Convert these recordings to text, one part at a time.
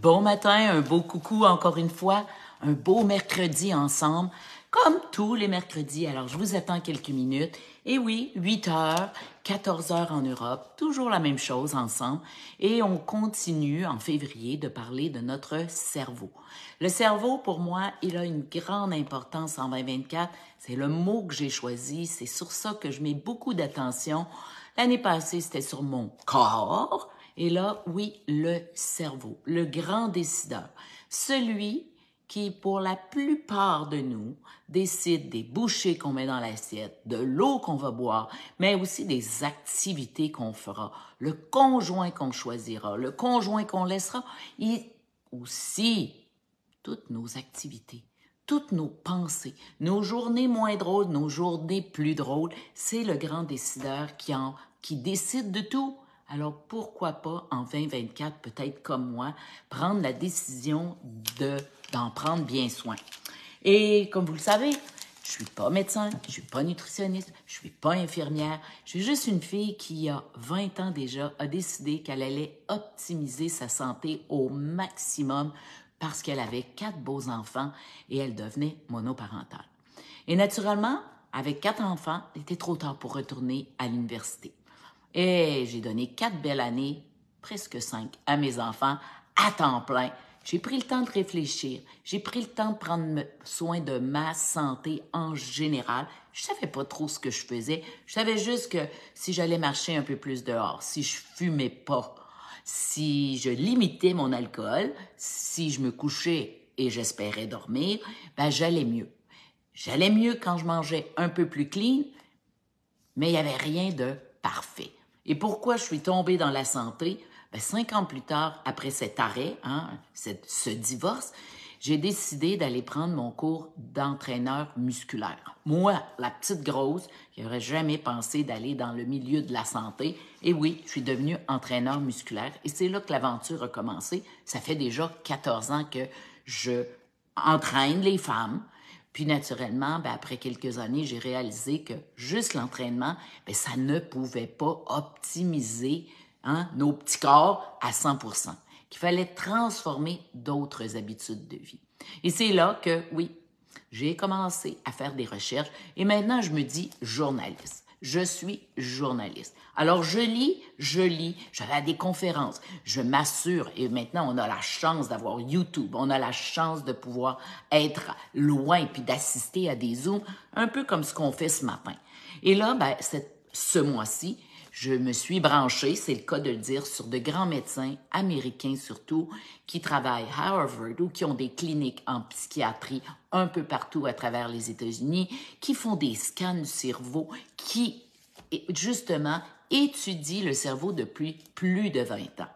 Bon matin, un beau coucou encore une fois, un beau mercredi ensemble, comme tous les mercredis. Alors, je vous attends quelques minutes. Et oui, 8 heures, 14 heures en Europe, toujours la même chose ensemble. Et on continue en février de parler de notre cerveau. Le cerveau, pour moi, il a une grande importance en 2024. C'est le mot que j'ai choisi. C'est sur ça que je mets beaucoup d'attention. L'année passée, c'était sur mon corps. Et là, oui, le cerveau, le grand décideur, celui qui, pour la plupart de nous, décide des bouchées qu'on met dans l'assiette, de l'eau qu'on va boire, mais aussi des activités qu'on fera, le conjoint qu'on choisira, le conjoint qu'on laissera, et aussi toutes nos activités, toutes nos pensées, nos journées moins drôles, nos journées plus drôles. C'est le grand décideur qui décide de tout. Alors, pourquoi pas, en 2024, peut-être comme moi, prendre la décision d'en prendre bien soin. Et comme vous le savez, je suis pas médecin, je suis pas nutritionniste, je suis pas infirmière. Je suis juste une fille qui, a 20 ans déjà, a décidé qu'elle allait optimiser sa santé au maximum parce qu'elle avait 4 beaux enfants et elle devenait monoparentale. Et naturellement, avec 4 enfants, il était trop tard pour retourner à l'université. Et j'ai donné 4 belles années, presque 5, à mes enfants, à temps plein. J'ai pris le temps de réfléchir. J'ai pris le temps de prendre soin de ma santé en général. Je savais pas trop ce que je faisais. Je savais juste que si j'allais marcher un peu plus dehors, si je fumais pas, si je limitais mon alcool, si je me couchais et j'espérais dormir, ben j'allais mieux. J'allais mieux quand je mangeais un peu plus clean, mais il n'y avait rien de parfait. Et pourquoi je suis tombée dans la santé? 5 ans plus tard, après cet arrêt, ce divorce, j'ai décidé d'aller prendre mon cours d'entraîneur musculaire. Moi, la petite grosse, qui n'aurais jamais pensé d'aller dans le milieu de la santé. Et oui, je suis devenue entraîneur musculaire. Et c'est là que l'aventure a commencé. Ça fait déjà 14 ans que je entraîne les femmes. Puis naturellement, après quelques années, j'ai réalisé que juste l'entraînement, ça ne pouvait pas optimiser nos petits corps à 100%, qu'il fallait transformer d'autres habitudes de vie. Et c'est là que, oui, j'ai commencé à faire des recherches et maintenant je me dis journaliste. Je suis journaliste. Alors, je lis, je vais à des conférences, je m'assure, et maintenant, on a la chance d'avoir YouTube, on a la chance de pouvoir être loin puis d'assister à des Zooms, un peu comme ce qu'on fait ce matin. Et là, ce mois-ci, je me suis branchée, c'est le cas de le dire, sur de grands médecins américains surtout, qui travaillent à Harvard ou qui ont des cliniques en psychiatrie un peu partout à travers les États-Unis, qui font des scans du cerveau, qui, justement, étudient le cerveau depuis plus de 20 ans.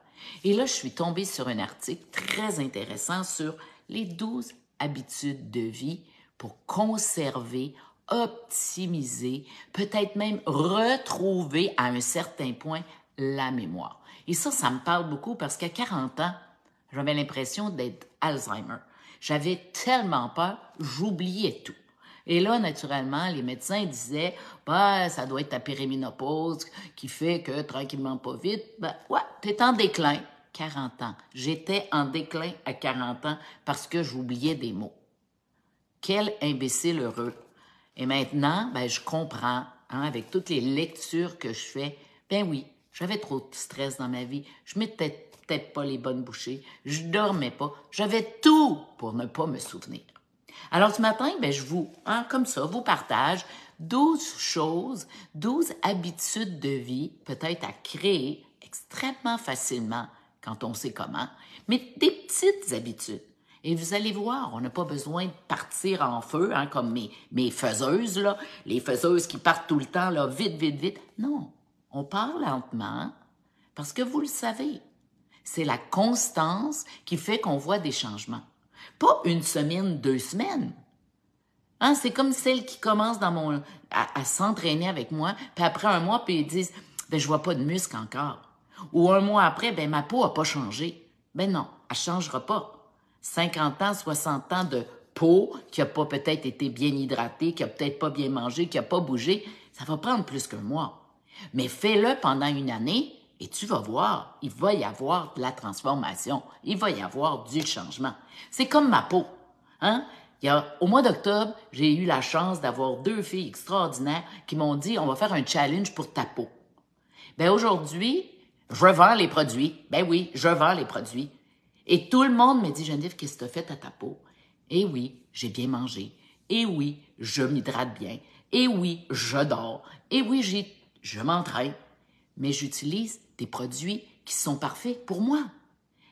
Et là, je suis tombée sur un article très intéressant sur les 12 habitudes de vie pour conserver, optimiser, peut-être même retrouver à un certain point la mémoire. Et ça me parle beaucoup parce qu'à 40 ans, j'avais l'impression d'être Alzheimer. J'avais tellement peur, j'oubliais tout. Et là, naturellement, les médecins disaient, ça doit être ta périménopause qui fait que tranquillement, pas vite, t'es en déclin. 40 ans. J'étais en déclin à 40 ans parce que j'oubliais des mots. Quel imbécile heureux. Et maintenant, je comprends, avec toutes les lectures que je fais, oui, j'avais trop de stress dans ma vie, je mettais peut-être pas les bonnes bouchées, je dormais pas, j'avais tout pour ne pas me souvenir. Alors ce matin, je vous, comme ça, vous partage 12 choses, 12 habitudes de vie, peut-être à créer extrêmement facilement quand on sait comment, mais des petites habitudes. Et vous allez voir, on n'a pas besoin de partir en feu, comme mes faiseuses, là, les faiseuses qui partent tout le temps, là, vite, vite, vite. Non, on part lentement parce que vous le savez, c'est la constance qui fait qu'on voit des changements. Pas une semaine, 2 semaines. C'est comme celles qui commencent à s'entraîner avec moi, puis après un mois, puis ils disent, je vois pas de muscles encore. Ou un mois après, ma peau a pas changé. Non, elle changera pas. 50 ans, 60 ans de peau qui n'a pas peut-être été bien hydratée, qui n'a peut-être pas bien mangé, qui n'a pas bougé, ça va prendre plus qu'un mois. Mais fais-le pendant une année, Et tu vas voir, il va y avoir de la transformation. Il va y avoir du changement. C'est comme ma peau. Hein? Au mois d'octobre, j'ai eu la chance d'avoir 2 filles extraordinaires qui m'ont dit, on va faire un challenge pour ta peau. Ben aujourd'hui, je vends les produits. Ben oui, je vends les produits. Et tout le monde me dit, Geneviève, qu'est-ce que tu as fait à ta peau? Eh oui, j'ai bien mangé. Eh oui, je m'hydrate bien. Eh oui, je dors. Eh oui, je m'entraîne. Mais j'utilise des produits qui sont parfaits pour moi.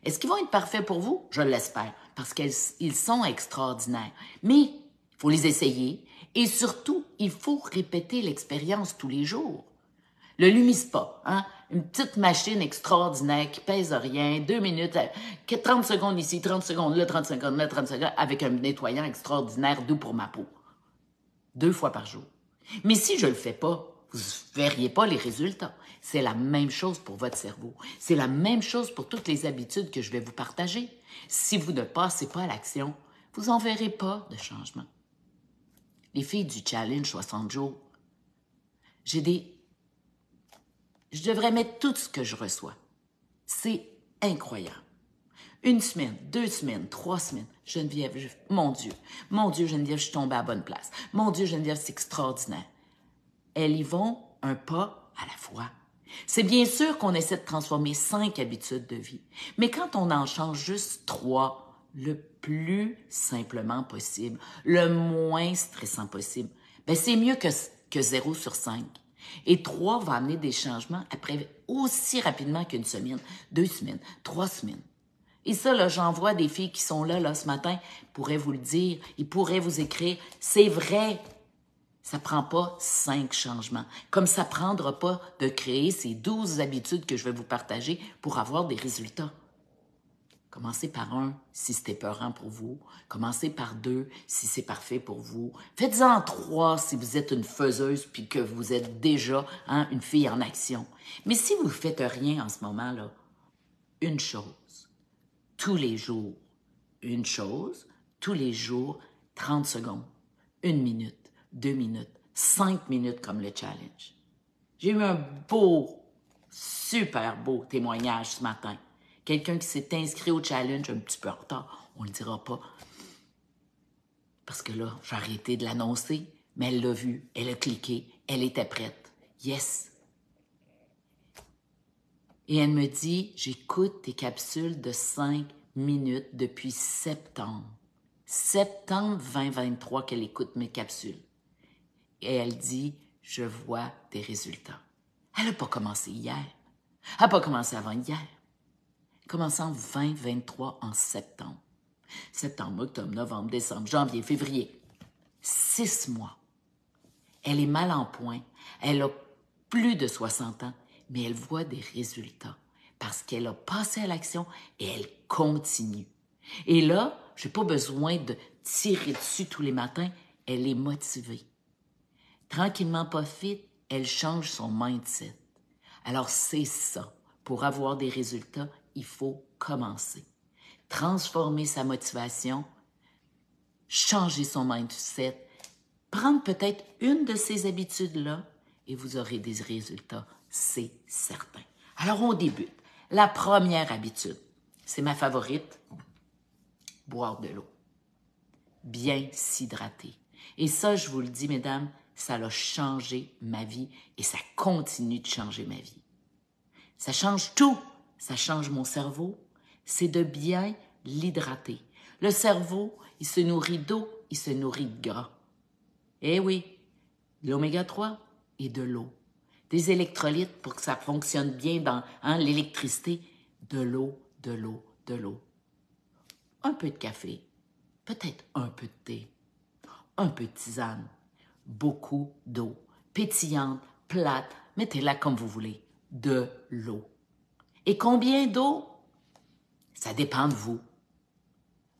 Est-ce qu'ils vont être parfaits pour vous? Je l'espère, parce qu'ils sont extraordinaires. Mais il faut les essayer et surtout, il faut répéter l'expérience tous les jours. Le Lumispa, hein? Une petite machine extraordinaire qui pèse rien, 2 minutes, 30 secondes ici, 30 secondes là, 30 secondes là, 30 secondes, avec un nettoyant extraordinaire doux pour ma peau. 2 fois par jour. Mais si je ne le fais pas, vous ne verriez pas les résultats. C'est la même chose pour votre cerveau. C'est la même chose pour toutes les habitudes que je vais vous partager. Si vous ne passez pas à l'action, vous n'en verrez pas de changement. Les filles du challenge 60 jours, je devrais mettre tout ce que je reçois. C'est incroyable. 1 semaine, 2 semaines, 3 semaines. Geneviève, mon Dieu, Geneviève, je suis tombée à la bonne place. Mon Dieu, Geneviève, c'est extraordinaire. Elles y vont un pas à la fois. C'est bien sûr qu'on essaie de transformer 5 habitudes de vie, mais quand on en change juste 3, le plus simplement possible, le moins stressant possible, ben c'est mieux que 0 sur 5. Et 3 va amener des changements après aussi rapidement qu'1 semaine, 2 semaines, 3 semaines. Et ça, là, j'en vois des filles qui sont là ce matin, pourraient vous le dire, ils pourraient vous écrire, c'est vrai. Ça prend pas 5 changements. Comme ça prendra pas de créer ces 12 habitudes que je vais vous partager pour avoir des résultats. Commencez par 1 si c'est épeurant pour vous. Commencez par 2 si c'est parfait pour vous. Faites-en 3 si vous êtes une faiseuse puis que vous êtes déjà une fille en action. Mais si vous ne faites rien en ce moment-là, une chose, tous les jours. Une chose, tous les jours, 30 secondes, 1 minute. 2 minutes, 5 minutes comme le challenge. J'ai eu un super beau témoignage ce matin. Quelqu'un qui s'est inscrit au challenge un petit peu en retard, on ne le dira pas. Parce que là, j'ai arrêté de l'annoncer, mais elle l'a vu, elle a cliqué, elle était prête. Yes! Et elle me dit, j'écoute tes capsules de 5 minutes depuis septembre. Septembre 2023 qu'elle écoute mes capsules. Et elle dit, je vois des résultats. Elle n'a pas commencé hier. Elle n'a pas commencé avant hier. Elle a commencé en 2023, en septembre. Septembre, octobre, novembre, décembre, janvier, février. 6 mois. Elle est mal en point. Elle a plus de 60 ans, mais elle voit des résultats parce qu'elle a passé à l'action et elle continue. Et là, je n'ai pas besoin de tirer dessus tous les matins. Elle est motivée. Tranquillement, pas vite, elle change son mindset. Alors, c'est ça. Pour avoir des résultats, il faut commencer. Transformer sa motivation, changer son mindset, prendre peut-être une de ces habitudes-là et vous aurez des résultats, c'est certain. Alors, on débute. La première habitude, c'est ma favorite, boire de l'eau. Bien s'hydrater. Et ça, je vous le dis, mesdames, ça a changé ma vie et ça continue de changer ma vie. Ça change tout. Ça change mon cerveau. C'est de bien l'hydrater. Le cerveau, il se nourrit d'eau, il se nourrit de gras. Eh oui, de l'oméga 3 et de l'eau. Des électrolytes pour que ça fonctionne bien dans l'électricité. De l'eau, de l'eau, de l'eau. Un peu de café, peut-être un peu de thé, un peu de tisane. Beaucoup d'eau, pétillante, plate, mettez-la comme vous voulez, de l'eau. Et combien d'eau? Ça dépend de vous.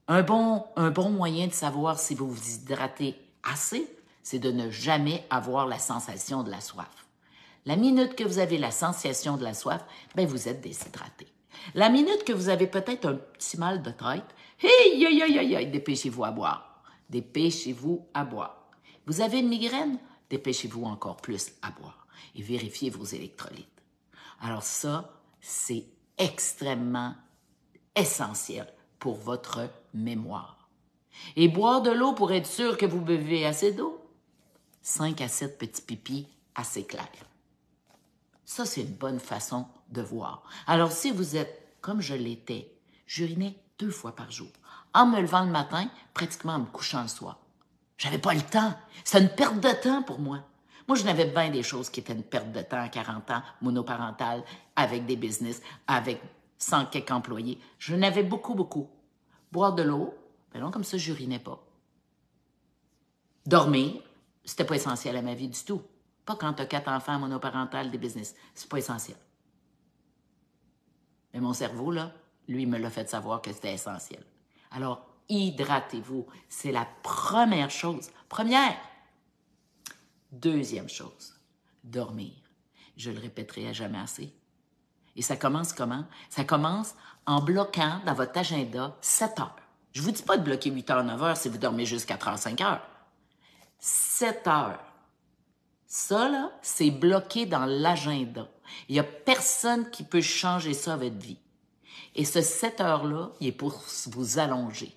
Un bon moyen de savoir si vous vous hydratez assez, c'est de ne jamais avoir la sensation de la soif. La minute que vous avez la sensation de la soif, ben vous êtes déshydraté. La minute que vous avez peut-être un petit mal de tête, dépêchez-vous à boire. Dépêchez-vous à boire. Vous avez une migraine? Dépêchez-vous encore plus à boire et vérifiez vos électrolytes. Alors ça, c'est extrêmement essentiel pour votre mémoire. Et boire de l'eau pour être sûr que vous buvez assez d'eau. 5 à 7 petits pipis assez clairs. Ça, c'est une bonne façon de voir. Alors, si vous êtes comme je l'étais, j'urinais 2 fois par jour. En me levant le matin, pratiquement en me couchant le soir. J'avais pas le temps. C'était une perte de temps pour moi. Moi, je n'avais bien des choses qui étaient une perte de temps à 40 ans, monoparentale, avec des business, avec 100 quelques employés. Je n'avais beaucoup. Boire de l'eau, ben non, comme ça, j'urinais pas. Dormir, c'était pas essentiel à ma vie du tout. Pas quand tu as 4 enfants monoparentales, des business. C'est pas essentiel. Mais mon cerveau, là, lui, me l'a fait savoir que c'était essentiel. Alors, hydratez-vous. C'est la première chose. Première. Deuxième chose, dormir. Je le répéterai à jamais assez. Et ça commence comment? Ça commence en bloquant dans votre agenda 7 heures. Je ne vous dis pas de bloquer 8 heures, 9 heures si vous dormez juste 4 heures, 5 heures. 7 heures. Ça, là, c'est bloqué dans l'agenda. Il n'y a personne qui peut changer ça à votre vie. Et ce 7 heures-là, il est pour vous allonger.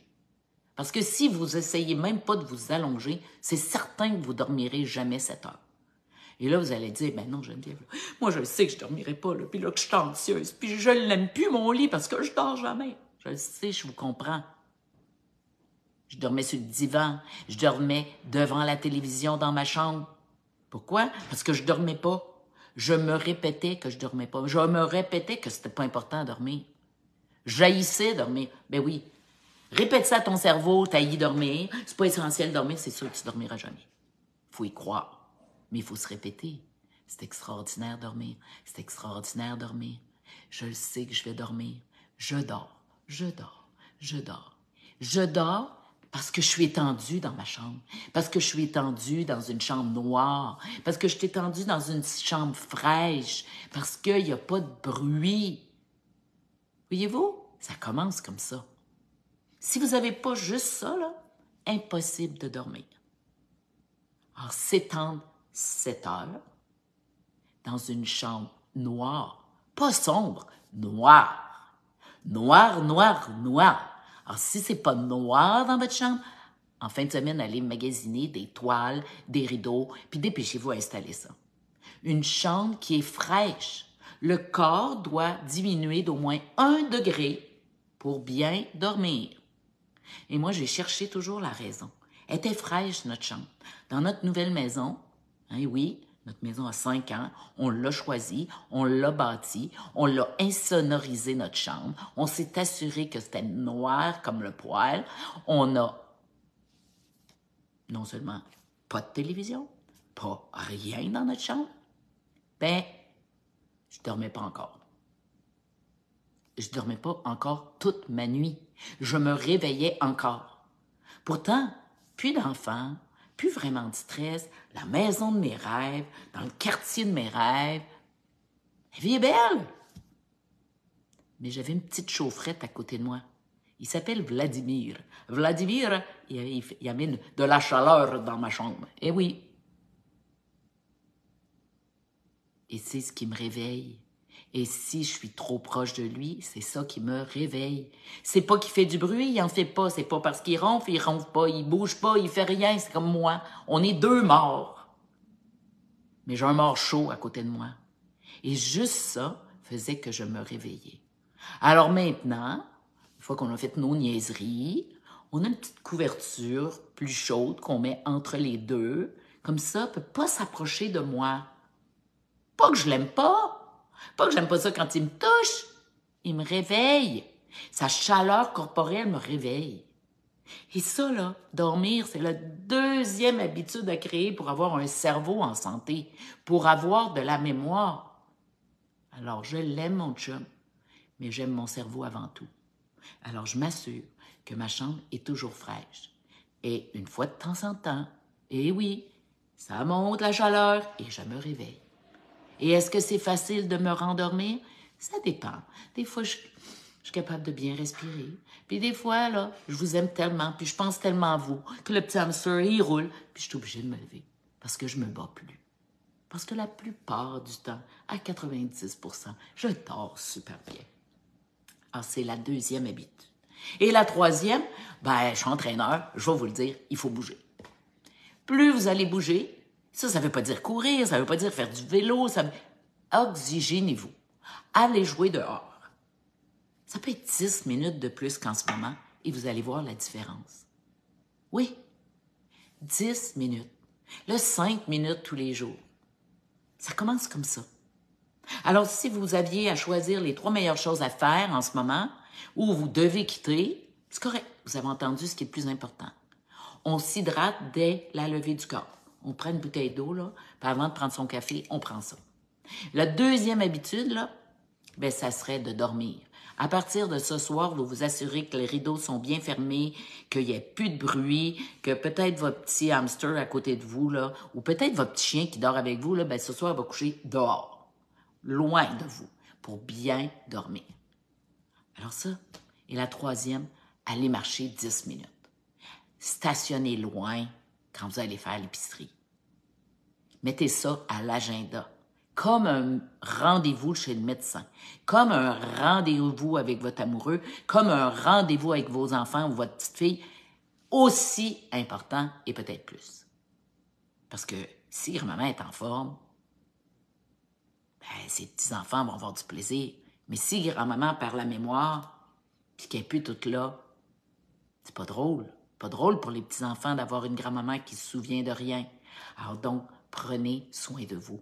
Parce que si vous essayez même pas de vous allonger, c'est certain que vous dormirez jamais 7 heures. Et là, vous allez dire, ben non, Geneviève, moi, je sais que je dormirai pas, là, puis là, que je suis anxieuse, puis je l'aime plus, mon lit, parce que je dors jamais. Je le sais, je vous comprends. Je dormais sur le divan, je dormais devant la télévision dans ma chambre. Pourquoi? Parce que je dormais pas. Je me répétais que je dormais pas. Je me répétais que c'était pas important de dormir. J'haïssais dormir. Ben oui. Répète ça à ton cerveau, t'haïs dormir. C'est pas essentiel de dormir, c'est sûr que tu dormiras jamais. Faut y croire. Mais il faut se répéter. C'est extraordinaire dormir. C'est extraordinaire dormir. Je le sais que je vais dormir. Je dors. Je dors parce que je suis étendue dans ma chambre. Parce que je suis étendue dans une chambre noire. Parce que je suis étendue dans une chambre fraîche. Parce qu'il n'y a pas de bruit. Voyez-vous? Ça commence comme ça. Si vous n'avez pas juste ça, là, impossible de dormir. Alors, s'étendre 7 heures dans une chambre noire, pas sombre, noire. Noir. Alors, si c'est pas noir dans votre chambre, en fin de semaine, allez magasiner des toiles, des rideaux, puis dépêchez-vous à installer ça. Une chambre qui est fraîche. Le corps doit diminuer d'au moins 1 degré pour bien dormir. Et moi, j'ai cherché toujours la raison. Elle était fraîche, notre chambre. Dans notre nouvelle maison, hein, oui, notre maison a 5 ans, on l'a choisie, on l'a bâtie, on l'a insonorisé, notre chambre. On s'est assuré que c'était noir comme le poêle. On a non seulement pas de télévision, pas rien dans notre chambre, ben, je dormais pas encore. Je dormais pas encore toute ma nuit. Je me réveillais encore. Pourtant, plus d'enfants, plus vraiment de stress, la maison de mes rêves, dans le quartier de mes rêves. La vie est belle! Mais j'avais une petite chaufferette à côté de moi. Il s'appelle Vladimir. Vladimir, il amène de la chaleur dans ma chambre. Eh oui. Et c'est ce qui me réveille. Et si je suis trop proche de lui, c'est ça qui me réveille. C'est pas qu'il fait du bruit, il en fait pas. C'est pas parce qu'il ronfle pas, il bouge pas, il fait rien. C'est comme moi. On est 2 morts. Mais j'ai un mort chaud à côté de moi. Et juste ça faisait que je me réveillais. Alors maintenant, une fois qu'on a fait nos niaiseries, on a une petite couverture plus chaude qu'on met entre les deux. Comme ça, il peut pas s'approcher de moi. Pas que je l'aime pas. Pas que j'aime pas ça quand il me touche. Il me réveille. Sa chaleur corporelle me réveille. Et ça, là, dormir, c'est la deuxième habitude à créer pour avoir un cerveau en santé, pour avoir de la mémoire. Alors, je l'aime, mon chum, mais j'aime mon cerveau avant tout. Alors, je m'assure que ma chambre est toujours fraîche. Et une fois de temps en temps, et oui, ça monte la chaleur et je me réveille. Et est-ce que c'est facile de me rendormir? Ça dépend. Des fois, je suis capable de bien respirer. Puis des fois, là, je vous aime tellement, puis je pense tellement à vous, que le petit hamster, il roule, puis je suis obligée de me lever parce que je me bats plus. Parce que la plupart du temps, à 90%, je dors super bien. Alors, c'est la deuxième habitude. Et la troisième, ben, je suis entraîneur, je vais vous le dire, il faut bouger. Plus vous allez bouger, ça ne veut pas dire courir, ça ne veut pas dire faire du vélo, oxygénez-vous. Allez jouer dehors. Ça peut être 10 minutes de plus qu'en ce moment et vous allez voir la différence. Oui, 10 minutes. Là, 5 minutes tous les jours. Ça commence comme ça. Alors, si vous aviez à choisir les 3 meilleures choses à faire en ce moment, ou vous devez quitter, c'est correct. Vous avez entendu ce qui est le plus important. On s'hydrate dès la levée du corps. On prend une bouteille d'eau, là, puis avant de prendre son café, on prend ça. La deuxième habitude, là, ben, ça serait de dormir. À partir de ce soir, vous vous assurez que les rideaux sont bien fermés, qu'il n'y ait plus de bruit, que peut-être votre petit hamster à côté de vous, là, ou peut-être votre petit chien qui dort avec vous, là, ben, ce soir, il va coucher dehors, loin de vous, pour bien dormir. Alors ça, et la troisième, allez marcher 10 minutes. Stationnez loin quand vous allez faire l'épicerie. Mettez ça à l'agenda, comme un rendez-vous chez le médecin, comme un rendez-vous avec votre amoureux, comme un rendez-vous avec vos enfants ou votre petite fille, aussi important et peut-être plus. Parce que si grand-maman est en forme, ben, ses petits-enfants vont avoir du plaisir. Mais si grand-maman perd la mémoire, puis qu'elle n'est plus toute là, c'est pas drôle. Pas drôle pour les petits-enfants d'avoir une grand-maman qui se souvient de rien. Alors donc, prenez soin de vous.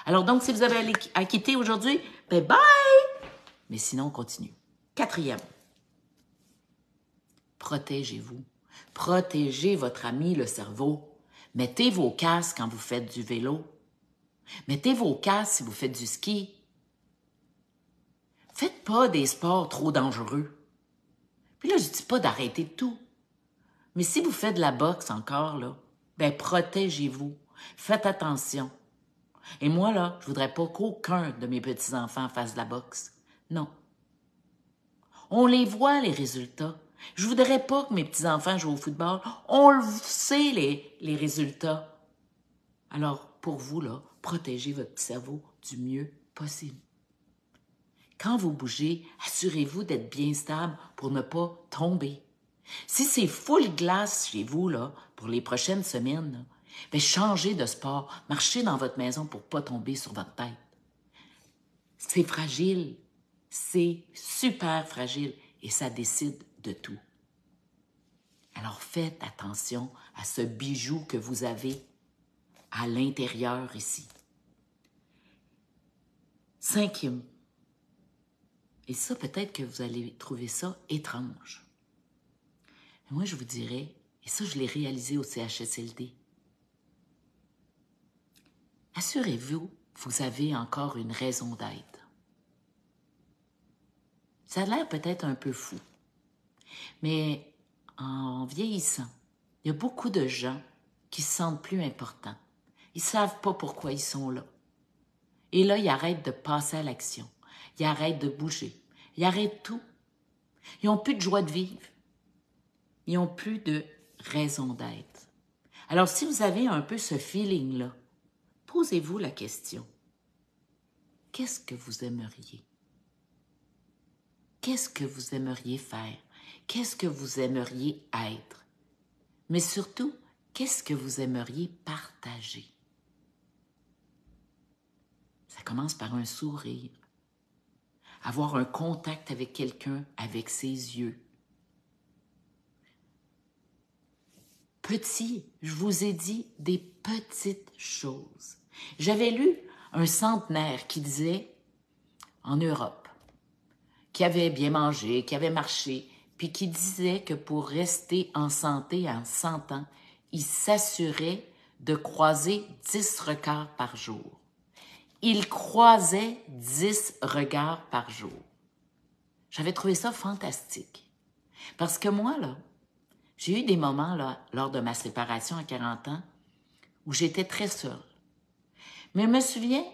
Alors donc, si vous avez à quitter aujourd'hui, ben bye! Mais sinon, on continue. Quatrième, protégez-vous. Protégez votre ami, le cerveau. Mettez vos casques quand vous faites du vélo. Mettez vos casques si vous faites du ski. Faites pas des sports trop dangereux. Puis là, je dis pas d'arrêter tout. Mais si vous faites de la boxe encore, là, ben protégez-vous. Faites attention. Et moi, là, je voudrais pas qu'aucun de mes petits-enfants fasse de la boxe. Non. On les voit, les résultats. Je voudrais pas que mes petits-enfants jouent au football. On le sait, les résultats. Alors, pour vous, là, protégez votre petit cerveau du mieux possible. Quand vous bougez, assurez-vous d'être bien stable pour ne pas tomber. Si c'est full glace chez vous, là, pour les prochaines semaines, là, bien, changez de sport, marchez dans votre maison pour ne pas tomber sur votre tête. C'est fragile, c'est super fragile et ça décide de tout. Alors faites attention à ce bijou que vous avez à l'intérieur ici. Cinquième, et ça peut-être que vous allez trouver ça étrange. Mais moi je vous dirais, et ça je l'ai réalisé au CHSLD, assurez-vous que vous avez encore une raison d'être. Ça a l'air peut-être un peu fou, mais en vieillissant, il y a beaucoup de gens qui se sentent plus importants. Ils ne savent pas pourquoi ils sont là. Et là, ils arrêtent de passer à l'action. Ils arrêtent de bouger. Ils arrêtent tout. Ils n'ont plus de joie de vivre. Ils n'ont plus de raison d'être. Alors, si vous avez un peu ce feeling-là, posez-vous la question. Qu'est-ce que vous aimeriez? Qu'est-ce que vous aimeriez faire? Qu'est-ce que vous aimeriez être? Mais surtout, qu'est-ce que vous aimeriez partager? Ça commence par un sourire. Avoir un contact avec quelqu'un avec ses yeux. Petit, je vous ai dit des petites choses. J'avais lu un centenaire qui disait, en Europe, qui avait bien mangé, qui avait marché, puis qui disait que pour rester en santé en 100 ans, il s'assurait de croiser 10 regards par jour. Il croisait 10 regards par jour. J'avais trouvé ça fantastique. Parce que moi, là, j'ai eu des moments, là, lors de ma séparation à 40 ans, où j'étais très seule. Mais je me souviens,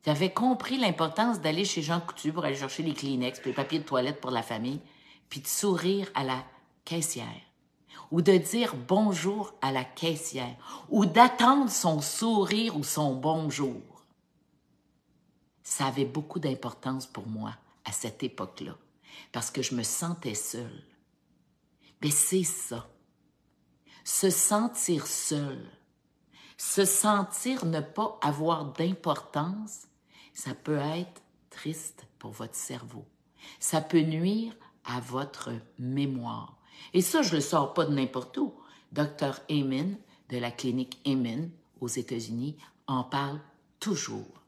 j'avais compris l'importance d'aller chez Jean Coutu pour aller chercher les Kleenex, puis les papiers de toilette pour la famille, puis de sourire à la caissière. ou de dire bonjour à la caissière, ou d'attendre son sourire ou son bonjour. Ça avait beaucoup d'importance pour moi à cette époque-là, parce que je me sentais seule. Mais c'est ça, se sentir seul, se sentir ne pas avoir d'importance, ça peut être triste pour votre cerveau. Ça peut nuire à votre mémoire. Et ça, je ne le sors pas de n'importe où. Dr. Amen, de la clinique Amen aux États-Unis, en parle toujours.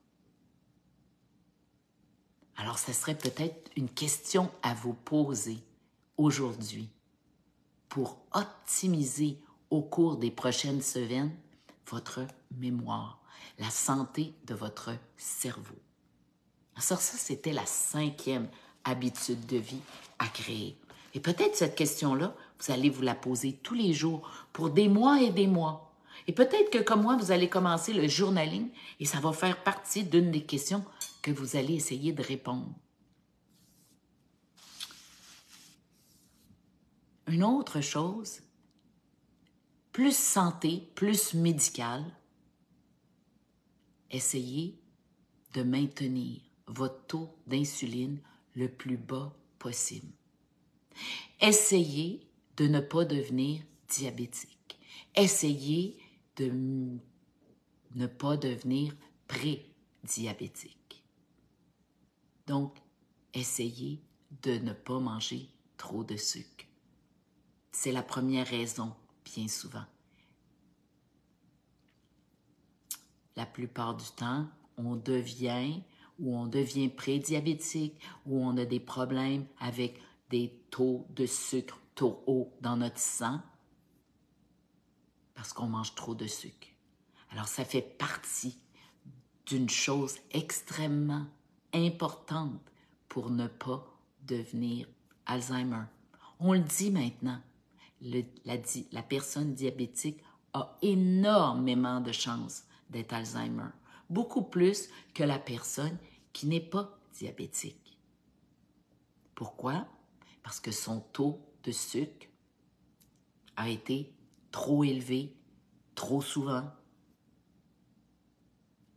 Alors, ce serait peut-être une question à vous poser aujourd'hui pour optimiser au cours des prochaines semaines votre mémoire, la santé de votre cerveau. Alors ça, c'était la 5e habitude de vie à créer. Et peut-être cette question-là, vous allez vous la poser tous les jours pour des mois et des mois. Et peut-être que comme moi, vous allez commencer le journaling et ça va faire partie d'une des questions que vous allez essayer de répondre. Une autre chose, plus santé, plus médical, essayez de maintenir votre taux d'insuline le plus bas possible. Essayez de ne pas devenir diabétique. Essayez de ne pas devenir pré-diabétique. Donc, essayez de ne pas manger trop de sucre. C'est la première raison, bien souvent. La plupart du temps, on devient pré-diabétique ou on a des problèmes avec des taux de sucre trop hauts dans notre sang parce qu'on mange trop de sucre. Alors, ça fait partie d'une chose extrêmement importante pour ne pas devenir Alzheimer. On le dit maintenant, la personne diabétique a énormément de chances d'être Alzheimer, beaucoup plus que la personne qui n'est pas diabétique. Pourquoi? Parce que son taux de sucre a été trop élevé, trop souvent,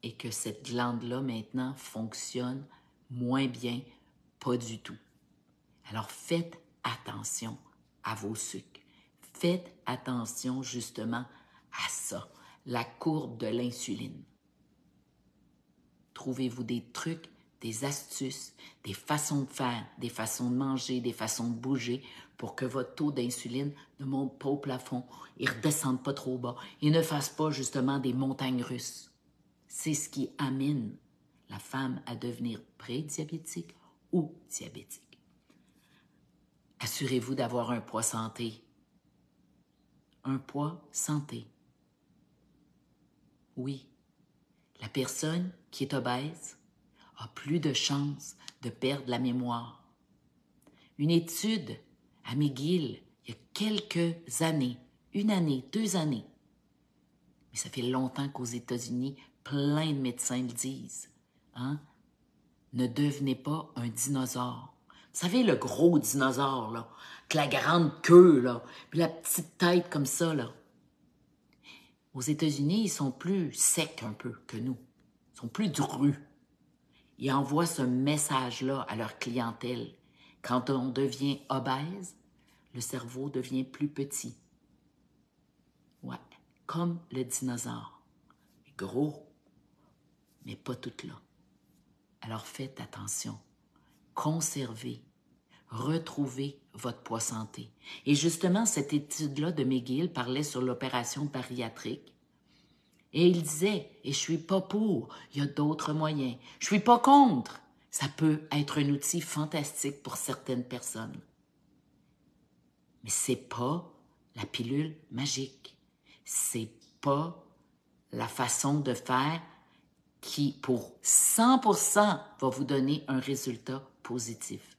et que cette glande-là, maintenant, fonctionne moins bien, pas du tout. Alors, faites attention à vos sucres. Faites attention, justement, à ça, la courbe de l'insuline. Trouvez-vous des trucs, des astuces, des façons de faire, des façons de manger, des façons de bouger pour que votre taux d'insuline ne monte pas au plafond et ne redescende pas trop bas et ne fasse pas, justement, des montagnes russes. C'est ce qui amène la femme à devenir pré-diabétique ou diabétique. Assurez-vous d'avoir un poids santé. Un poids santé. Oui, la personne qui est obèse a plus de chances de perdre la mémoire. Une étude à McGill, il y a quelques années, 1 année, 2 années, mais ça fait longtemps qu'aux États-Unis, plein de médecins le disent, hein? Ne devenez pas un dinosaure. Vous savez, le gros dinosaure, là, avec la grande queue, là, puis la petite tête comme ça, là. Aux États-Unis, ils sont plus secs un peu que nous. Ils sont plus drus. Ils envoient ce message-là à leur clientèle. Quand on devient obèse, le cerveau devient plus petit. Ouais, comme le dinosaure. Gros, mais pas tout là. Alors faites attention. Conservez, retrouvez votre poids santé. Et justement, cette étude-là de McGill parlait sur l'opération bariatrique. Et il disait, et je suis pas pour, il y a d'autres moyens. Je suis pas contre. Ça peut être un outil fantastique pour certaines personnes. Mais c'est pas la pilule magique. C'est pas la façon de faire qui, pour 100%, va vous donner un résultat positif.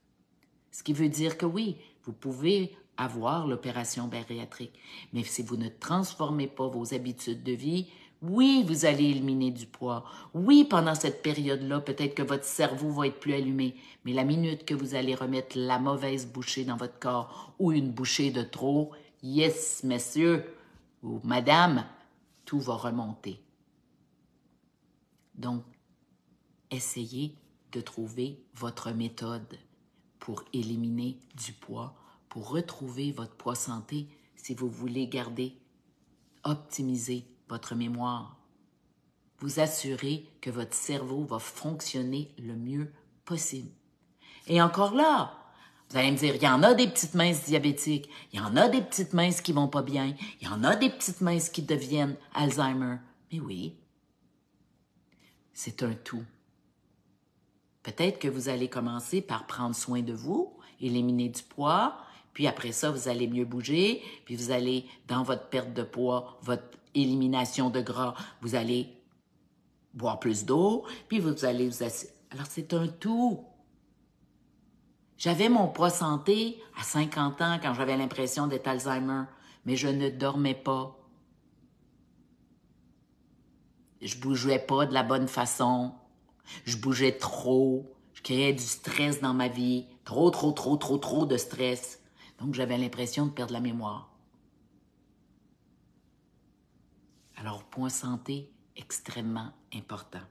Ce qui veut dire que oui, vous pouvez avoir l'opération bariatrique, mais si vous ne transformez pas vos habitudes de vie, oui, vous allez éliminer du poids. Oui, pendant cette période-là, peut-être que votre cerveau va être plus allumé, mais la minute que vous allez remettre la mauvaise bouchée dans votre corps ou une bouchée de trop, Yes, messieurs ou madame, tout va remonter. Donc, essayez de trouver votre méthode pour éliminer du poids, pour retrouver votre poids santé si vous voulez garder, optimiser votre mémoire. Vous assurer que votre cerveau va fonctionner le mieux possible. Et encore là, vous allez me dire, il y en a des petites minces diabétiques, il y en a des petites minces qui vont pas bien, il y en a des petites minces qui deviennent Alzheimer. Mais oui, c'est un tout. Peut-être que vous allez commencer par prendre soin de vous, éliminer du poids, puis après ça, vous allez mieux bouger, puis vous allez, dans votre perte de poids, votre élimination de gras, vous allez boire plus d'eau, puis vous allez vous assurer. Alors, c'est un tout. J'avais mon poids santé à 50 ans quand j'avais l'impression d'être Alzheimer, mais je ne dormais pas. Je bougeais pas de la bonne façon. Je bougeais trop. Je créais du stress dans ma vie. Trop de stress. Donc, j'avais l'impression de perdre la mémoire. Alors, point santé, extrêmement important.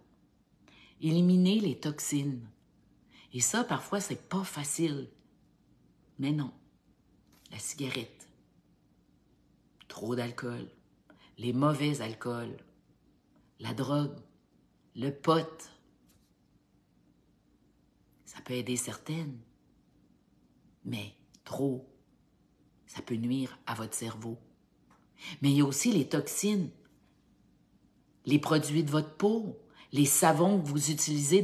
Éliminer les toxines. Et ça, parfois, c'est pas facile. Mais non. La cigarette, trop d'alcool, les mauvais alcools, la drogue, le pot, ça peut aider certaines, mais trop, ça peut nuire à votre cerveau. Mais il y a aussi les toxines, les produits de votre peau, les savons que vous utilisez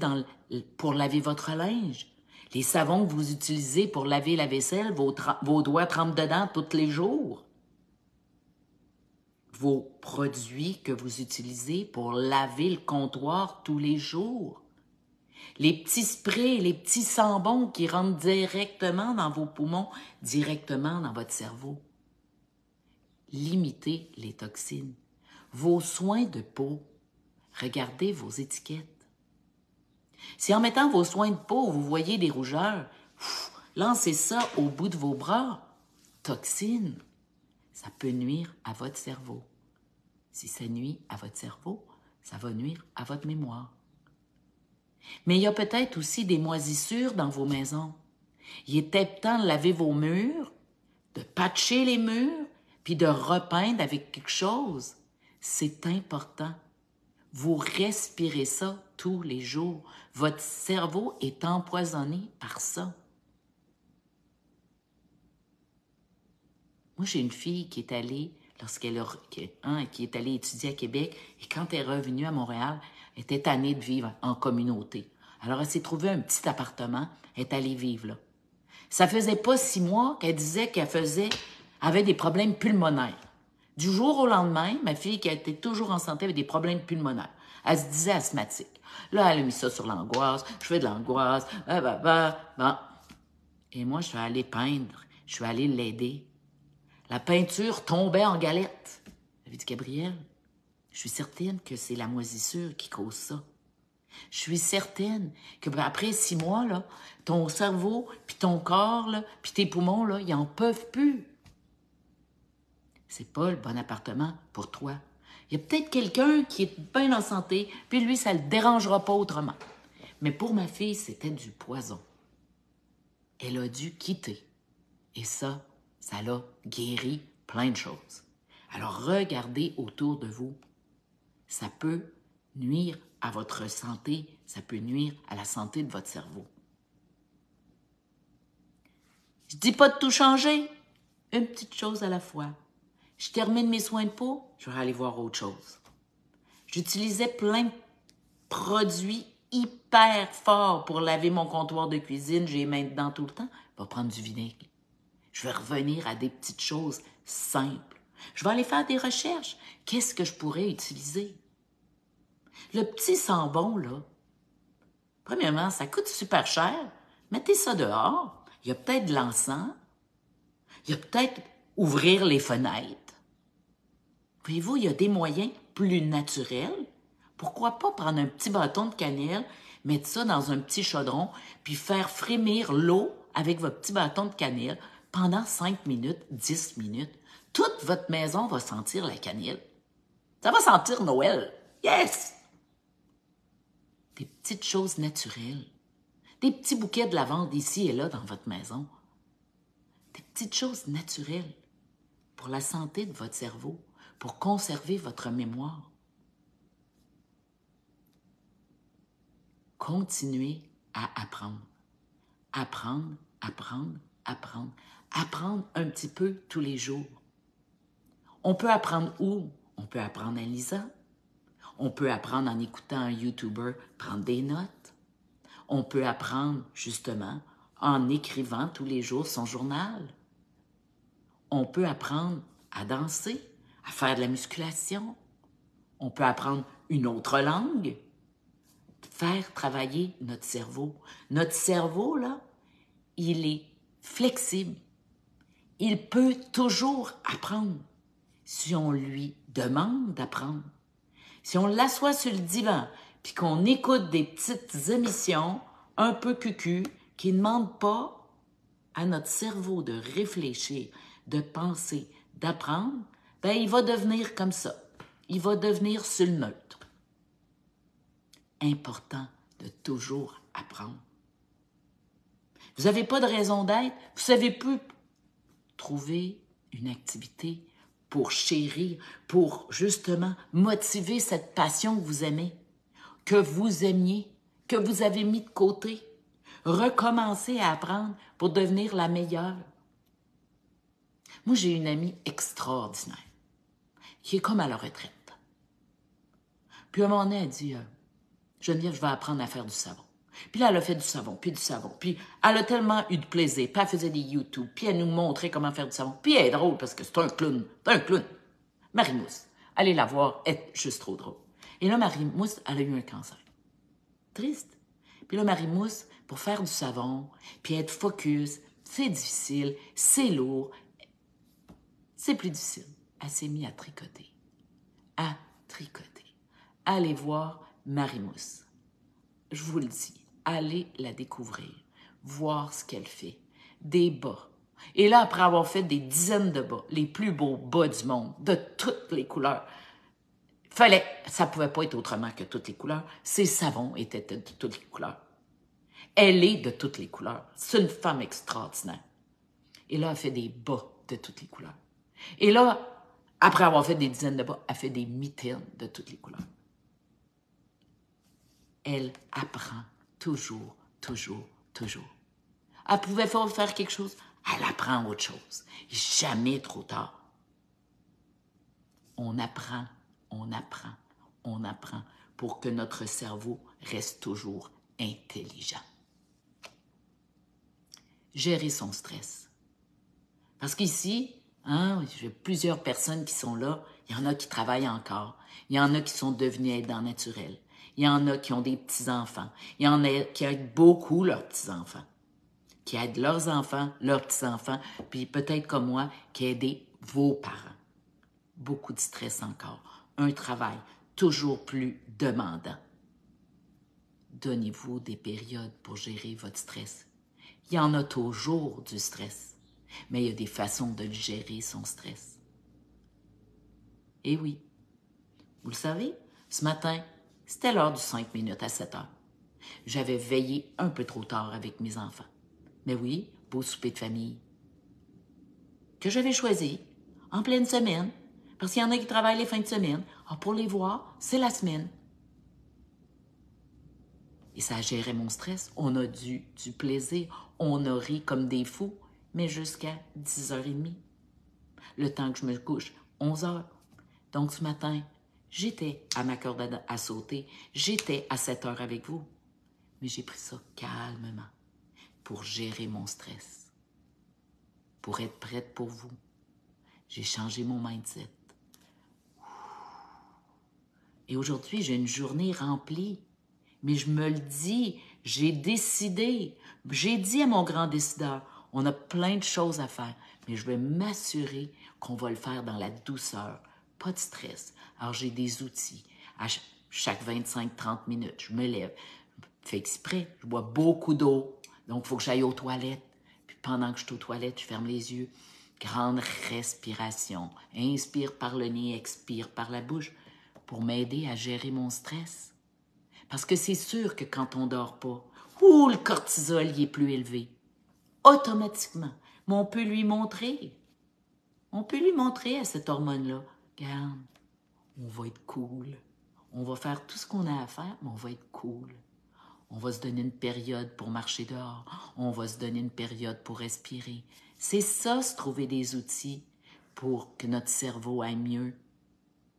pour laver votre linge, les savons que vous utilisez pour laver la vaisselle, vos doigts trempent dedans tous les jours. Vos produits que vous utilisez pour laver le comptoir tous les jours. Les petits sprays, les petits sambons qui rentrent directement dans vos poumons, directement dans votre cerveau. Limitez les toxines. Vos soins de peau, regardez vos étiquettes. Si en mettant vos soins de peau, vous voyez des rougeurs, lancez ça au bout de vos bras. Toxines, ça peut nuire à votre cerveau. Si ça nuit à votre cerveau, ça va nuire à votre mémoire. Mais il y a peut-être aussi des moisissures dans vos maisons. Il était temps de laver vos murs, de patcher les murs, puis de repeindre avec quelque chose. C'est important. Vous respirez ça tous les jours. Votre cerveau est empoisonné par ça. Moi, j'ai une fille qui est allée, qui est allée étudier à Québec, et quand elle est revenue à Montréal, elle était tannée de vivre en communauté. Alors, elle s'est trouvée un petit appartement, elle est allée vivre là. Ça faisait pas 6 mois qu'elle disait qu'elle avait des problèmes pulmonaires. Du jour au lendemain, ma fille, qui était toujours en santé, avait des problèmes pulmonaires. Elle se disait asthmatique. Là, elle a mis ça sur l'angoisse. Je fais de l'angoisse. Bon. Et moi, je suis allée peindre. Je suis allée l'aider. La peinture tombait en galette. J'avais dit, Gabrielle, je suis certaine que c'est la moisissure qui cause ça. Je suis certaine que après 6 mois, là, ton cerveau, puis ton corps, là, puis tes poumons, là, ils n'en peuvent plus. C'est pas le bon appartement pour toi. Il y a peut-être quelqu'un qui est bien en santé, puis lui, ça ne le dérangera pas autrement. Mais pour ma fille, c'était du poison. Elle a dû quitter. Et ça l'a guéri plein de choses. Alors, regardez autour de vous. Ça peut nuire à votre santé, ça peut nuire à la santé de votre cerveau. Je dis pas de tout changer, une petite chose à la fois. Je termine mes soins de peau, je vais aller voir autre chose. J'utilisais plein de produits hyper forts pour laver mon comptoir de cuisine, j'ai les mains dedans tout le temps, je vais prendre du vinaigre. Je vais revenir à des petites choses simples. Je vais aller faire des recherches. Qu'est-ce que je pourrais utiliser? Le petit sambon, là, premièrement, ça coûte super cher. Mettez ça dehors. Il y a peut-être de l'encens. Il y a peut-être ouvrir les fenêtres. Voyez-vous, il y a des moyens plus naturels. Pourquoi pas prendre un petit bâton de cannelle, mettre ça dans un petit chaudron, puis faire frémir l'eau avec votre petit bâton de cannelle, pendant 5 minutes, 10 minutes, toute votre maison va sentir la cannelle. Ça va sentir Noël. Yes! Des petites choses naturelles. Des petits bouquets de lavande ici et là dans votre maison. Des petites choses naturelles pour la santé de votre cerveau, pour conserver votre mémoire. Continuez à apprendre. Apprendre, apprendre, apprendre. Apprendre un petit peu tous les jours. On peut apprendre où? On peut apprendre en lisant. On peut apprendre en écoutant un YouTuber prendre des notes. On peut apprendre, justement, en écrivant tous les jours son journal. On peut apprendre à danser, à faire de la musculation. On peut apprendre une autre langue. Faire travailler notre cerveau. Notre cerveau, là, il est flexible. Il peut toujours apprendre si on lui demande d'apprendre. Si on l'assoit sur le divan puis qu'on écoute des petites émissions un peu cucu qui ne demandent pas à notre cerveau de réfléchir, de penser, d'apprendre, ben il va devenir comme ça. Il va devenir sur le neutre. Important de toujours apprendre. Vous n'avez pas de raison d'être, vous ne savez plus trouver une activité pour chérir, pour justement motiver cette passion que vous aimez, que vous aimiez, que vous avez mis de côté. Recommencez à apprendre pour devenir la meilleure. Moi, j'ai une amie extraordinaire qui est comme à la retraite. Puis à un moment donné, elle dit « Geneviève, je vais apprendre à faire du savon. » Puis là, elle a fait du savon, puis du savon. Puis elle a tellement eu de plaisir. Puis elle faisait des YouTube. Puis elle nous montrait comment faire du savon. Puis elle est drôle parce que c'est un clown. C'est un clown. Marie-Mousse, allez la voir, elle est juste trop drôle. Et là, Marie-Mousse, elle a eu un cancer. Triste. Puis là, Marie-Mousse, pour faire du savon, puis être focus, c'est difficile, c'est lourd. C'est plus difficile. Elle s'est mise à tricoter. À tricoter. Allez voir Marie-Mousse. Je vous le dis, allez la découvrir, voir ce qu'elle fait. Des bas. Et là, après avoir fait des dizaines de bas, les plus beaux bas du monde, de toutes les couleurs, ça pouvait pas être autrement que toutes les couleurs. Ses savons étaient de toutes les couleurs. Elle est de toutes les couleurs. C'est une femme extraordinaire. Et là, elle fait des bas de toutes les couleurs. Et là, après avoir fait des dizaines de bas, elle fait des mitaines de toutes les couleurs. Elle apprend toujours, toujours, toujours. Elle pouvait faire quelque chose, elle apprend autre chose. Jamais trop tard. On apprend, on apprend, on apprend pour que notre cerveau reste toujours intelligent. Gérer son stress. Parce qu'ici, j'ai plusieurs personnes qui sont là. Il y en a qui travaillent encore. Il y en a qui sont devenus aidants naturels. Il y en a qui ont des petits-enfants. Il y en a qui aident beaucoup leurs petits-enfants. Qui aident leurs enfants, leurs petits-enfants, puis peut-être comme moi, qui aident vos parents. Beaucoup de stress encore. Un travail toujours plus demandant. Donnez-vous des périodes pour gérer votre stress. Il y en a toujours du stress, mais il y a des façons de gérer son stress. Et oui, vous le savez, ce matin, c'était l'heure du 5 minutes à 7 heures. J'avais veillé un peu trop tard avec mes enfants. Mais oui, beau souper de famille. Que j'avais choisi en pleine semaine, parce qu'il y en a qui travaillent les fins de semaine. Pour les voir, c'est la semaine. Et ça a géré mon stress. On a du plaisir. On a ri comme des fous, mais jusqu'à 10h30. Le temps que je me couche, 11h. Donc ce matin, j'étais à ma corde à sauter. J'étais à 7h avec vous. Mais j'ai pris ça calmement pour gérer mon stress. Pour être prête pour vous. J'ai changé mon mindset. Et aujourd'hui, j'ai une journée remplie. Mais je me le dis, j'ai décidé. J'ai dit à mon grand décideur, on a plein de choses à faire, mais je vais m'assurer qu'on va le faire dans la douceur, pas de stress. Alors, j'ai des outils. À chaque 25-30 minutes, je me lève, je fais exprès, je bois beaucoup d'eau, donc il faut que j'aille aux toilettes. Puis pendant que je suis aux toilettes, je ferme les yeux. Grande respiration. Inspire par le nez, expire par la bouche pour m'aider à gérer mon stress. Parce que c'est sûr que quand on dort pas, le cortisol il est plus élevé. Automatiquement. Mais on peut lui montrer. On peut lui montrer à cette hormone-là. Regarde, on va être cool. On va faire tout ce qu'on a à faire, mais on va être cool. On va se donner une période pour marcher dehors. On va se donner une période pour respirer. C'est ça, se trouver des outils pour que notre cerveau aille mieux.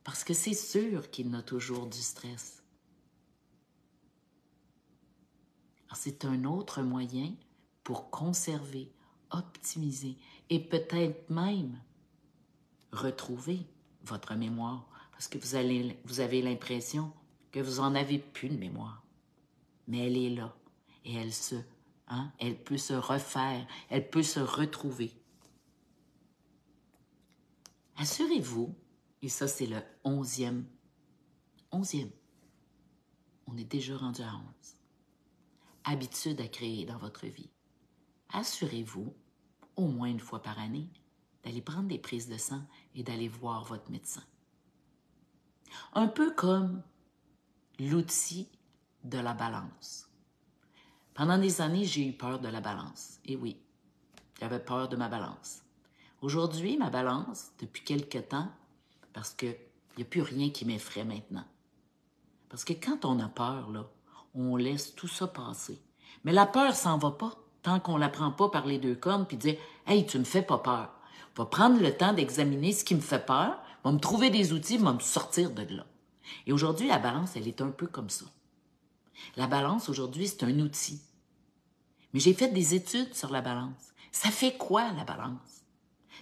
Parce que c'est sûr qu'il y a toujours du stress. Alors, c'est un autre moyen pour conserver, optimiser et peut-être même retrouver votre mémoire. Parce que vous avez l'impression que vous n'en avez plus de mémoire. Mais elle est là et elle peut se refaire, elle peut se retrouver. Assurez-vous, et ça c'est le 11e, on est déjà rendu à 11, habitude à créer dans votre vie. Assurez-vous, au moins une fois par année, d'aller prendre des prises de sang et d'aller voir votre médecin. Un peu comme l'outil de la balance. Pendant des années, j'ai eu peur de la balance. Et oui, j'avais peur de ma balance. Aujourd'hui, ma balance, depuis quelque temps, parce qu'il n'y a plus rien qui m'effraie maintenant. Parce que quand on a peur, là, on laisse tout ça passer. Mais la peur s'en va pas tant qu'on ne la prend pas par les deux cornes puis dire « Hey, tu me fais pas peur. » Je vais prendre le temps d'examiner ce qui me fait peur, je vais me trouver des outils, je vais me sortir de là. Et aujourd'hui, la balance, elle est un peu comme ça. La balance, aujourd'hui, c'est un outil. Mais j'ai fait des études sur la balance. Ça fait quoi, la balance?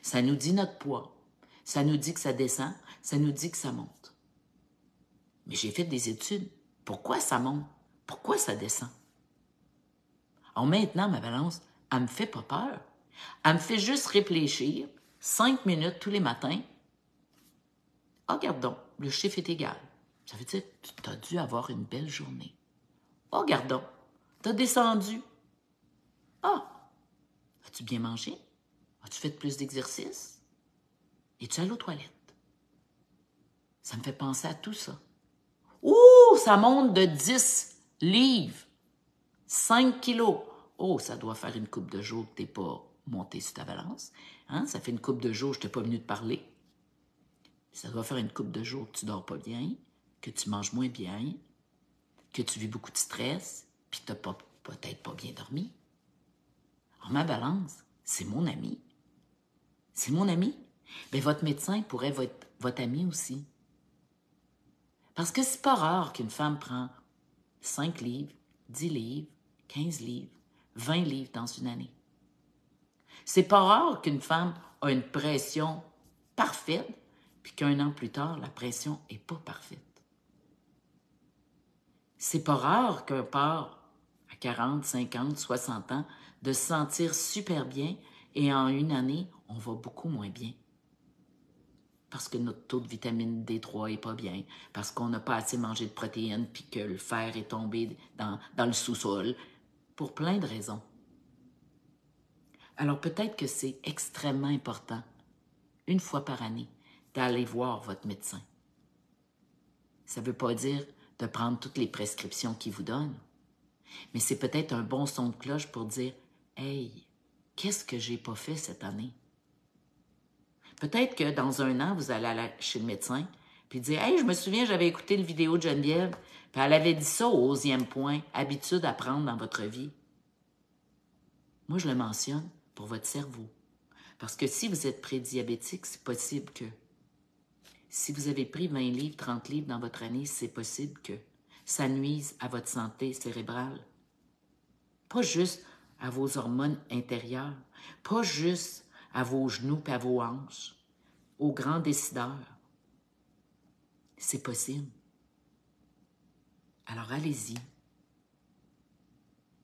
Ça nous dit notre poids. Ça nous dit que ça descend. Ça nous dit que ça monte. Mais j'ai fait des études. Pourquoi ça monte? Pourquoi ça descend? Alors maintenant, ma balance, elle me fait pas peur. Elle me fait juste réfléchir 5 minutes tous les matins. Ah, regarde donc, le chiffre est égal. Ça veut dire que tu as dû avoir une belle journée. Ah, regarde donc, tu as descendu. Ah, as-tu bien mangé? As-tu fait plus d'exercice? Es-tu allé aux toilettes? Ça me fait penser à tout ça. Ouh, ça monte de 10 livres. 5 kilos. Oh, ça doit faire une couple de jours que tu n'es pas monté sur ta balance. Hein? Ça fait une couple de jours que je t'ai pas venu te parler. Ça doit faire une couple de jours que tu dors pas bien, que tu manges moins bien, que tu vis beaucoup de stress, puis que tu n'as peut-être pas bien dormi. Alors, ma balance, c'est mon ami. C'est mon ami. Bien, votre médecin pourrait être votre ami aussi. Parce que c'est pas rare qu'une femme prend 5 livres, 10 livres, 15 livres, 20 livres dans une année. C'est pas rare qu'une femme a une pression parfaite, puis qu'un an plus tard, la pression n'est pas parfaite. C'est pas rare qu'un part à 40, 50, 60 ans de se sentir super bien et en une année, on va beaucoup moins bien. Parce que notre taux de vitamine D3 n'est pas bien, parce qu'on n'a pas assez mangé de protéines, puis que le fer est tombé dans le sous-sol, pour plein de raisons. Alors peut-être que c'est extrêmement important, une fois par année, d'aller voir votre médecin. Ça ne veut pas dire de prendre toutes les prescriptions qu'il vous donne, mais c'est peut-être un bon son de cloche pour dire « Hey, qu'est-ce que j'ai pas fait cette année? » Peut-être que dans un an, vous allez aller chez le médecin puis dire « Hey, je me souviens, j'avais écouté le vidéo de Geneviève, puis elle avait dit ça au 11e point, habitude à prendre dans votre vie. » Moi, je le mentionne pour votre cerveau. Parce que si vous êtes prédiabétique, c'est possible que. Si vous avez pris 20 livres, 30 livres dans votre année, c'est possible que ça nuise à votre santé cérébrale. Pas juste à vos hormones intérieures, pas juste à vos genoux et à vos hanches, aux grands décideurs. C'est possible. Alors allez-y.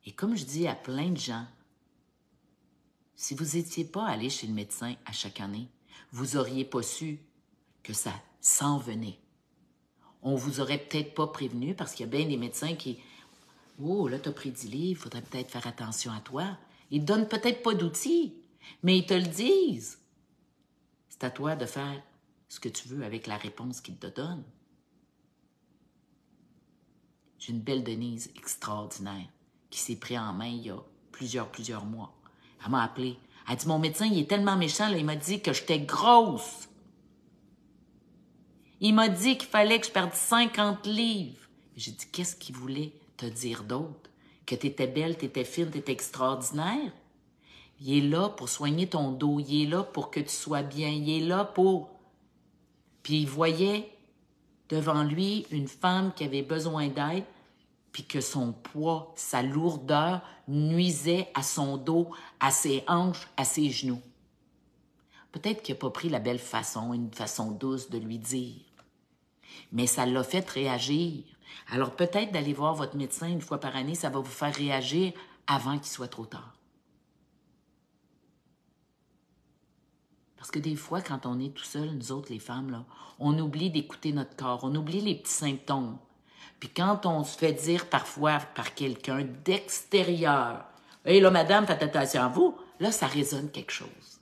Et comme je dis à plein de gens, si vous n'étiez pas allé chez le médecin à chaque année, vous n'auriez pas su que ça s'en venait. On vous aurait peut-être pas prévenu parce qu'il y a bien des médecins qui « Oh, là, tu as pris 10 livres, il faudrait peut-être faire attention à toi. » Ils ne te donnent peut-être pas d'outils, mais ils te le disent. C'est à toi de faire ce que tu veux avec la réponse qu'ils te donnent. J'ai une belle Denise extraordinaire qui s'est pris en main il y a plusieurs mois. Elle m'a appelé. Elle dit, mon médecin, il est tellement méchant, là, il m'a dit que j'étais grosse. Il m'a dit qu'il fallait que je perde 50 livres. J'ai dit, qu'est-ce qu'il voulait te dire d'autre? Que tu étais belle, tu étais fine, tu étais extraordinaire? Il est là pour soigner ton dos. Il est là pour que tu sois bien. Il est là pour... Puis il voyait devant lui une femme qui avait besoin d'aide, puis que son poids, sa lourdeur nuisait à son dos, à ses hanches, à ses genoux. Peut-être qu'il n'a pas pris la belle façon, une façon douce de lui dire. Mais ça l'a fait réagir. Alors peut-être d'aller voir votre médecin une fois par année, ça va vous faire réagir avant qu'il soit trop tard. Parce que des fois, quand on est tout seul, nous autres, les femmes, là, on oublie d'écouter notre corps, on oublie les petits symptômes. Puis quand on se fait dire parfois par quelqu'un d'extérieur, « Hey là, madame, faites attention à vous », là, ça résonne quelque chose.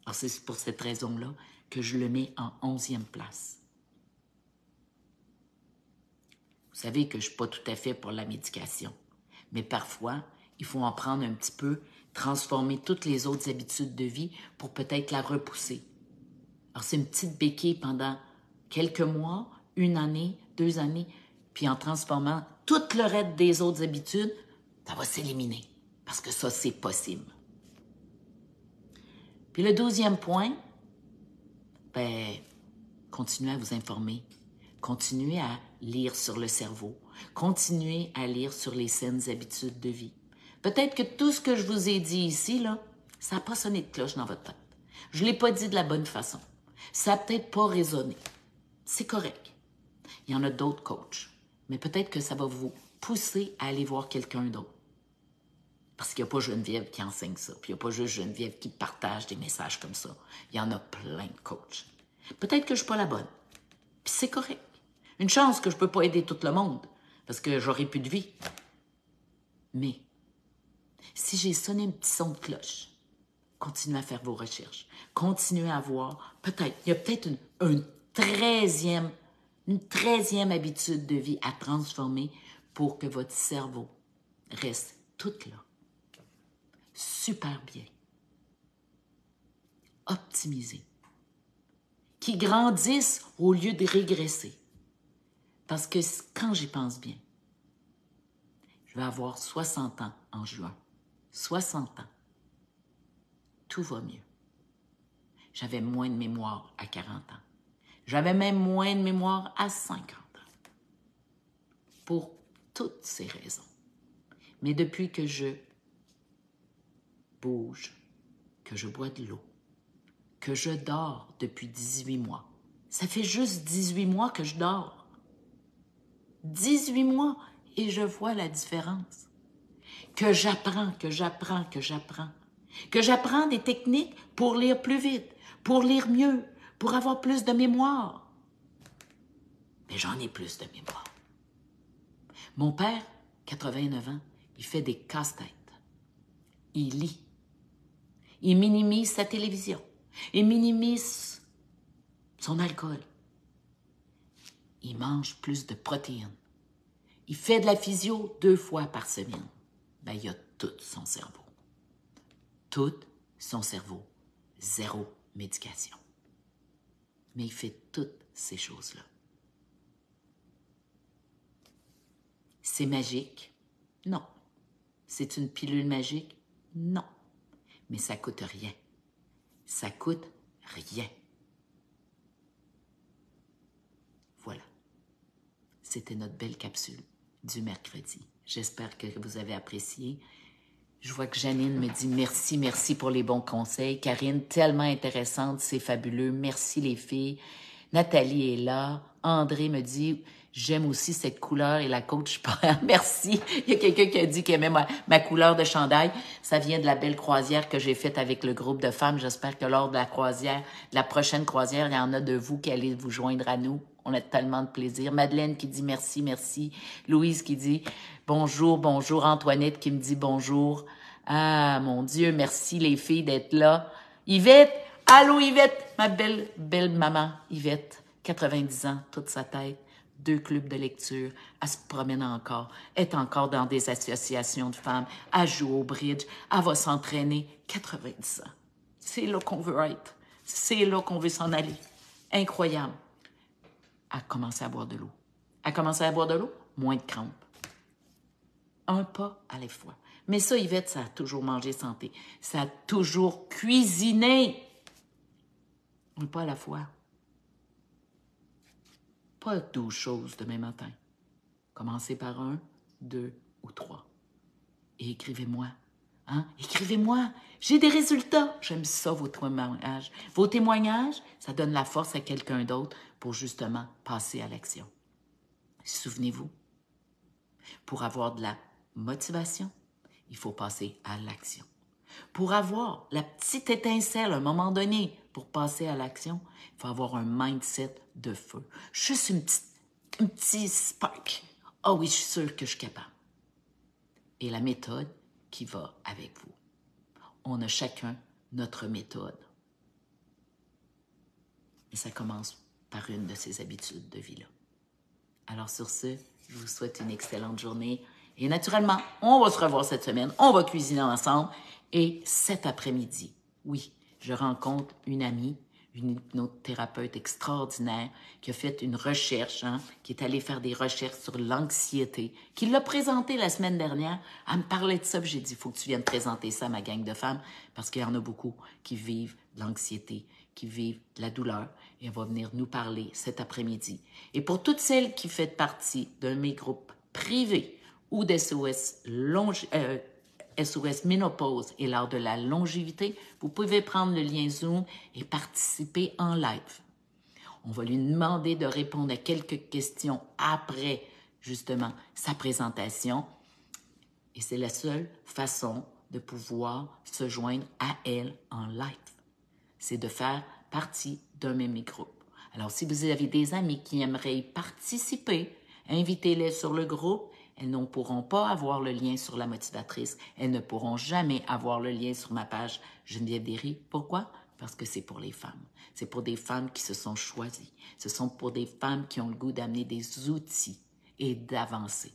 Alors c'est pour cette raison-là que je le mets en 11e place. Vous savez que je ne suis pas tout à fait pour la médication, mais parfois, il faut en prendre un petit peu, transformer toutes les autres habitudes de vie pour peut-être la repousser. Alors, c'est une petite béquille pendant quelques mois, 1 année, 2 années, puis en transformant tout le reste des autres habitudes, ça va s'éliminer, parce que ça, c'est possible. Puis le 12e point, ben, continuez à vous informer. Continuez à lire sur le cerveau. Continuez à lire sur les saines habitudes de vie. Peut-être que tout ce que je vous ai dit ici, là, ça n'a pas sonné de cloche dans votre tête. Je ne l'ai pas dit de la bonne façon. Ça n'a peut-être pas résonné. C'est correct. Il y en a d'autres coachs. Mais peut-être que ça va vous pousser à aller voir quelqu'un d'autre. Parce qu'il n'y a pas Geneviève qui enseigne ça. Puis il n'y a pas juste Geneviève qui partage des messages comme ça. Il y en a plein de coachs. Peut-être que je ne suis pas la bonne. Puis c'est correct. Une chance que je ne peux pas aider tout le monde. Parce que j'aurai plus de vie. Mais si j'ai sonné un petit son de cloche, continuez à faire vos recherches. Continuez à voir. Peut-être, il y a peut-être une 13e habitude de vie à transformer pour que votre cerveau reste tout là. Super bien. Optimisé. Qui grandisse au lieu de régresser. Parce que quand j'y pense bien, je vais avoir 60 ans en juin. 60 ans. Tout va mieux. J'avais moins de mémoire à 40 ans. J'avais même moins de mémoire à 50 ans. Pour toutes ces raisons. Mais depuis que je bouge, que je bois de l'eau, que je dors depuis 18 mois, ça fait juste 18 mois que je dors. 18 mois et je vois la différence. Que j'apprends des techniques pour lire plus vite, pour lire mieux, pour avoir plus de mémoire. Mais j'en ai plus de mémoire. Mon père, 89 ans, il fait des casse-têtes. Il lit. Il minimise sa télévision. Il minimise son alcool. Il mange plus de protéines. Il fait de la physio 2 fois par semaine. Ben, il a tout son cerveau. Tout son cerveau. 0 médication. Mais il fait toutes ces choses-là. C'est magique? Non. C'est une pilule magique? Non. Mais ça coûte rien. Ça coûte rien. Voilà. C'était notre belle capsule du mercredi. J'espère que vous avez apprécié. Je vois que Janine me dit merci pour les bons conseils. Karine, tellement intéressante, c'est fabuleux. Merci les filles. Nathalie est là. André me dit j'aime aussi cette couleur et la coach. Merci. Il y a quelqu'un qui a dit qu'il aimait ma couleur de chandail. Ça vient de la belle croisière que j'ai faite avec le groupe de femmes. J'espère que lors de la croisière, la prochaine croisière, il y en a de vous qui allez vous joindre à nous. On a tellement de plaisir. Madeleine qui dit merci. Louise qui dit bonjour. Antoinette qui me dit bonjour. Ah, mon Dieu, merci les filles d'être là. Yvette, allô Yvette, ma belle maman Yvette, 90 ans, toute sa tête, 2 clubs de lecture, elle se promène encore, est encore dans des associations de femmes, elle joue au bridge, elle va s'entraîner, 90 ans. C'est là qu'on veut être, c'est là qu'on veut s'en aller. Incroyable. Elle a commencé à boire de l'eau. Elle a commencé à boire de l'eau, moins de crampes. Un pas à la fois. Mais ça, Yvette, ça a toujours mangé santé. Ça a toujours cuisiné. Un pas à la fois. Pas 12 choses demain matin. Commencez par 1, 2 ou 3. Et écrivez-moi. Hein? Écrivez-moi. J'ai des résultats. J'aime ça, vos témoignages. Vos témoignages, ça donne la force à quelqu'un d'autre pour justement passer à l'action. Souvenez-vous, pour avoir de la motivation, il faut passer à l'action. Pour avoir la petite étincelle à un moment donné pour passer à l'action, il faut avoir un mindset de feu. Juste un petit spark. Ah oui, je suis sûre que je suis capable. Et la méthode qui va avec vous. On a chacun notre méthode. Et ça commence par une de ces habitudes de vie-là. Alors sur ce, je vous souhaite une excellente journée. Et naturellement, on va se revoir cette semaine. On va cuisiner ensemble. Et cet après-midi, oui, je rencontre une amie, une hypnothérapeute extraordinaire qui a fait une recherche, qui est allée faire des recherches sur l'anxiété, qui l'a présenté la semaine dernière. Elle me parlait de ça, puis j'ai dit, il faut que tu viennes présenter ça à ma gang de femmes, parce qu'il y en a beaucoup qui vivent l'anxiété, qui vivent de la douleur, et elle va venir nous parler cet après-midi. Et pour toutes celles qui font partie d'un de mes groupes privés ou d'SOS SOS Ménopause et lors de la longévité, vous pouvez prendre le lien Zoom et participer en live. On va lui demander de répondre à quelques questions après, justement, sa présentation. Et c'est la seule façon de pouvoir se joindre à elle en live. C'est de faire partie d'un même groupe. Alors, si vous avez des amis qui aimeraient y participer, invitez-les sur le groupe. Elles ne pourront pas avoir le lien sur la motivatrice. Elles ne pourront jamais avoir le lien sur ma page Geneviève Derry. Pourquoi? Parce que c'est pour les femmes. C'est pour des femmes qui se sont choisies. Ce sont pour des femmes qui ont le goût d'amener des outils et d'avancer.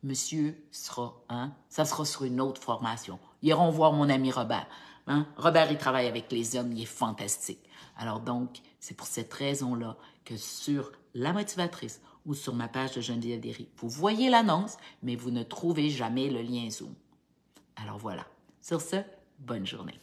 Monsieur sera, ça sera sur une autre formation. Ils iront voir mon ami Robert. Robert, il travaille avec les hommes, il est fantastique. Alors donc, c'est pour cette raison-là que sur la motivatrice ou sur ma page de Geneviève Derry, vous voyez l'annonce, mais vous ne trouvez jamais le lien Zoom. Alors voilà. Sur ce, bonne journée.